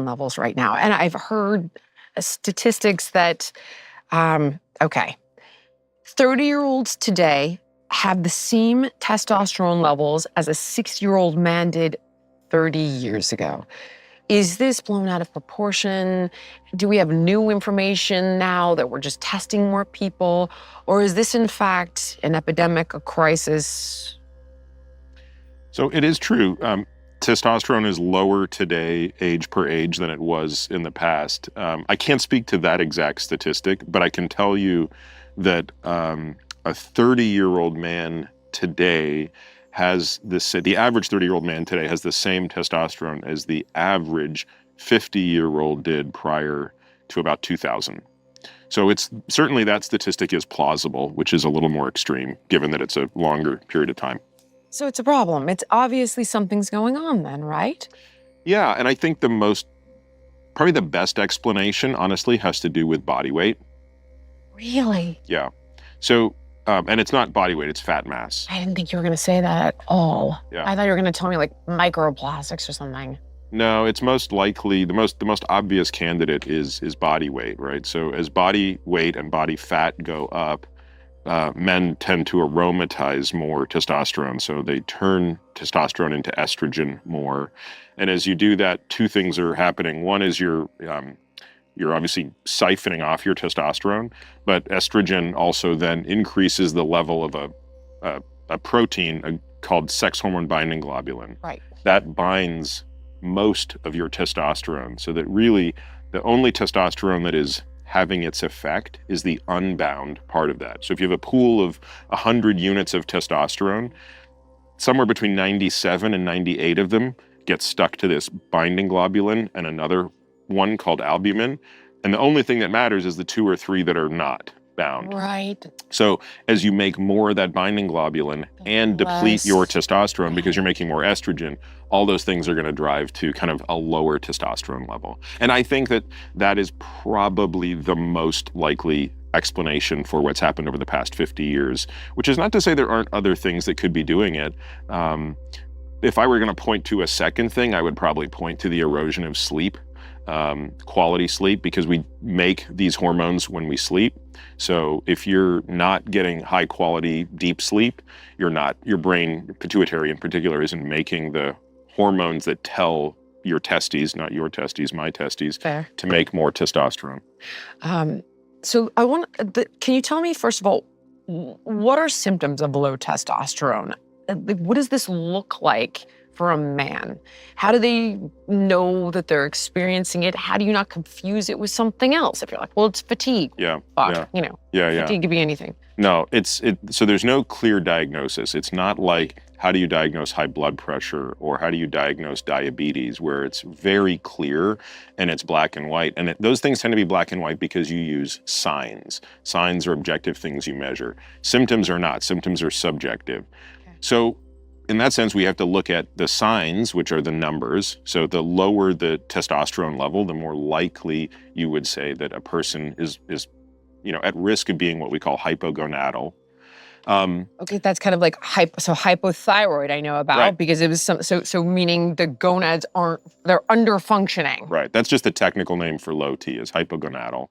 levels right now. And I've heard statistics that, okay, 30-year-olds today have the same testosterone levels as a 60-year-old man did 30 years ago. Is this blown out of proportion? Do we have new information now that we're just testing more people? Or is this, in fact, an epidemic, a crisis? So it is true. Testosterone is lower today, age per age, than it was in the past. I can't speak to that exact statistic, but I can tell you that a 30-year-old man today has the average 30-year-old man today has the same testosterone as the average 50-year-old did prior to about 2000. So it's certainly that statistic is plausible, which is a little more extreme, given that it's a longer period of time. So it's a problem. It's obviously something's going on then, right? Yeah, and I think probably the best explanation, honestly, has to do with body weight. Really? Yeah. So, and it's not body weight, it's fat mass. I didn't think you were going to say that at all. Yeah. I thought you were going to tell me like microplastics or something. No, it's most likely, the most obvious candidate is body weight, right? So as body weight and body fat go up, men tend to aromatize more testosterone. So they turn testosterone into estrogen more. And as you do that, two things are happening. One is you're obviously siphoning off your testosterone, but estrogen also then increases the level of a protein called sex hormone binding globulin. Right. That binds most of your testosterone, so that really the only testosterone that is having its effect is the unbound part of that. So if you have a pool of 100 units of testosterone, somewhere between 97 and 98 of them get stuck to this binding globulin and another one called albumin. And the only thing that matters is the 2 or 3 that are not bound. Right. So as you make more of that binding globulin and deplete your testosterone because you're making more estrogen, all those things are going to drive to kind of a lower testosterone level. And I think that is probably the most likely explanation for what's happened over the past 50 years, which is not to say there aren't other things that could be doing it. If I were going to point to a second thing, I would probably point to the erosion of sleep. Quality sleep, because we make these hormones when we sleep. So if you're not getting high quality deep sleep, your brain, pituitary in particular, isn't making the hormones that tell your testes, not your testes, my testes, to make more testosterone. So can you tell me, first of all, what are symptoms of low testosterone? What does this look like for a man? How do they know that they're experiencing it? How do you not confuse it with something else? If you're like, well, it's fatigue. Fatigue could be anything. No, so there's no clear diagnosis. It's not like, how do you diagnose high blood pressure or how do you diagnose diabetes, where it's very clear and it's black and white. And those things tend to be black and white because you use signs. Signs are objective things you measure. Symptoms are not. Symptoms are subjective. Okay. So in that sense, we have to look at the signs, which are the numbers. So the lower the testosterone level, the more likely you would say that a person is at risk of being what we call hypogonadal. Okay, that's kind of like hypothyroid I know about, right, because it was so meaning the gonads they're under functioning. Right, that's just the technical name for low T is hypogonadal.